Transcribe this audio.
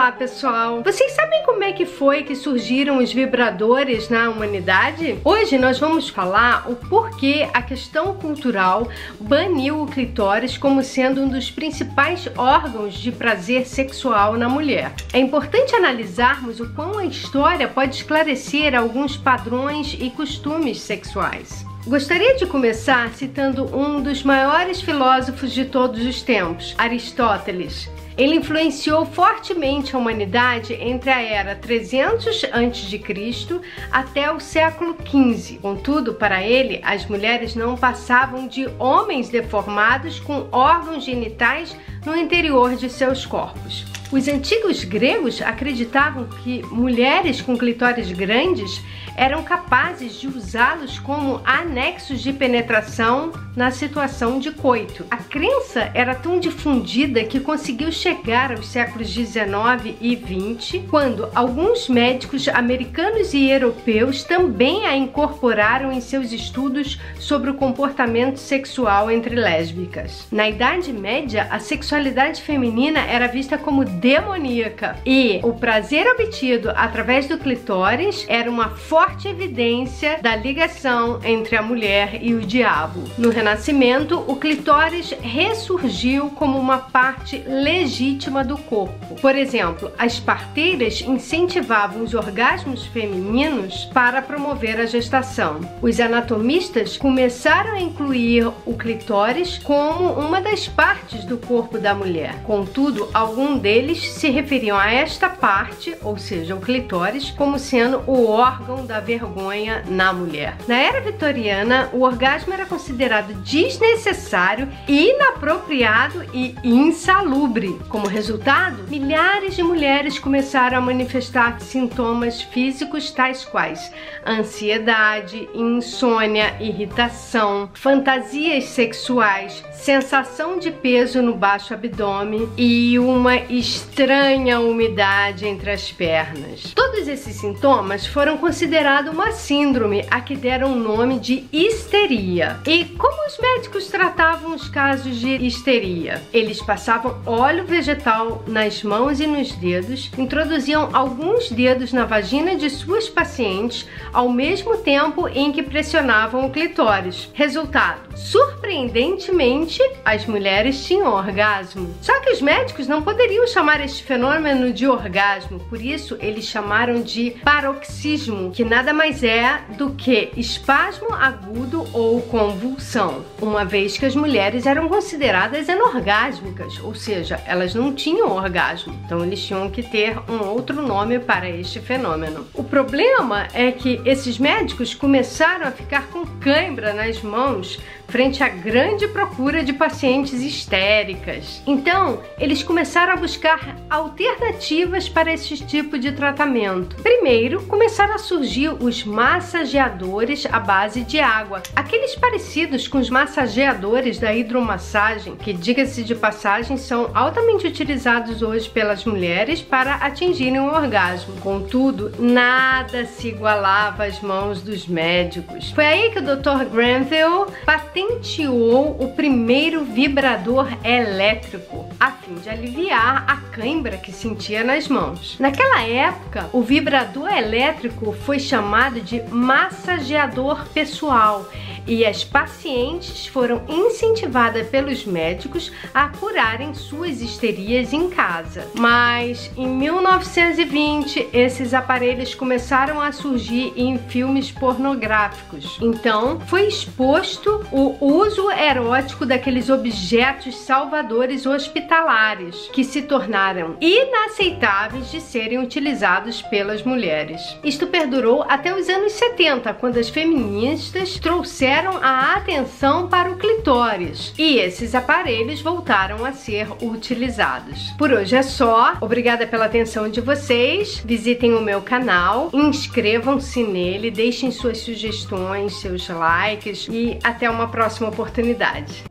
Olá pessoal! Vocês sabem como é que foi que surgiram os vibradores na humanidade? Hoje nós vamos falar o porquê a questão cultural baniu o clitóris como sendo um dos principais órgãos de prazer sexual na mulher. É importante analisarmos o quão a história pode esclarecer alguns padrões e costumes sexuais. Gostaria de começar citando um dos maiores filósofos de todos os tempos, Aristóteles. Ele influenciou fortemente a humanidade entre a era 300 a.C. até o século XV. Contudo, para ele, as mulheres não passavam de homens deformados com órgãos genitais no interior de seus corpos. Os antigos gregos acreditavam que mulheres com clitóris grandes eram capazes de usá-los como anexos de penetração na situação de coito. A crença era tão difundida que conseguiu chegar aos séculos 19 e 20, quando alguns médicos americanos e europeus também a incorporaram em seus estudos sobre o comportamento sexual entre lésbicas. Na Idade Média, a sexualidade feminina era vista como demoníaca e o prazer obtido através do clitóris era uma forte evidência da ligação entre a mulher e o diabo. No Renascimento, o clitóris ressurgiu como uma parte legítima do corpo. Por exemplo, as parteiras incentivavam os orgasmos femininos para promover a gestação. Os anatomistas começaram a incluir o clitóris como uma das partes do corpo da mulher. Contudo, alguns deles se referiam a esta parte, ou seja, o clitóris, como sendo o órgão da vergonha na mulher. Na era vitoriana, o orgasmo era considerado desnecessário, inapropriado e insalubre. Como resultado, milhares de mulheres começaram a manifestar sintomas físicos tais quais ansiedade, insônia, irritação, fantasias sexuais, sensação de peso no baixo abdômen e uma estranha umidade entre as pernas. Todos esses sintomas foram considerados uma síndrome a que deram o nome de histeria. E como os médicos tratavam os casos de histeria? Eles passavam óleo vegetal nas mãos e nos dedos, introduziam alguns dedos na vagina de suas pacientes ao mesmo tempo em que pressionavam o clitóris. Resultado: surpreendentemente, as mulheres tinham orgasmo. Só que os médicos não poderiam chamar este fenômeno de orgasmo, por isso eles chamaram de paroxismo, que nada mais é do que espasmo agudo ou convulsão, uma vez que as mulheres eram consideradas anorgásmicas, ou seja, elas não tinham orgasmo, então eles tinham que ter um outro nome para este fenômeno. O problema é que esses médicos começaram a ficar com cãibra nas mãos frente à grande procura de pacientes histéricas. Então, eles começaram a buscar alternativas para esse tipo de tratamento. Primeiro, começaram a surgir os massageadores à base de água, aqueles parecidos com os massageadores da hidromassagem, que, diga-se de passagem, são altamente utilizados hoje pelas mulheres para atingirem o orgasmo. Contudo, nada se igualava às mãos dos médicos. Foi aí que o Dr. Grenville patenteou o primeiro vibrador elétrico, a fim de aliviar a cãibra que sentia nas mãos. Naquela época, o vibrador elétrico foi chamado de massageador pessoal e as pacientes foram incentivadas pelos médicos a curarem suas histerias em casa. Mas em 1920, esses aparelhos começaram a surgir em filmes pornográficos. Então, foi exposto o uso erótico daqueles objetos salvadores hospitalares, que se tornaram inaceitáveis de serem utilizados pelas mulheres. Isto perdurou até os anos 70, quando as feministas trouxeram a atenção para o clitóris e esses aparelhos voltaram a ser utilizados. Por hoje é só. Obrigada pela atenção de vocês. Visitem o meu canal, inscrevam-se nele, deixem suas sugestões, seus likes e até uma próxima oportunidade.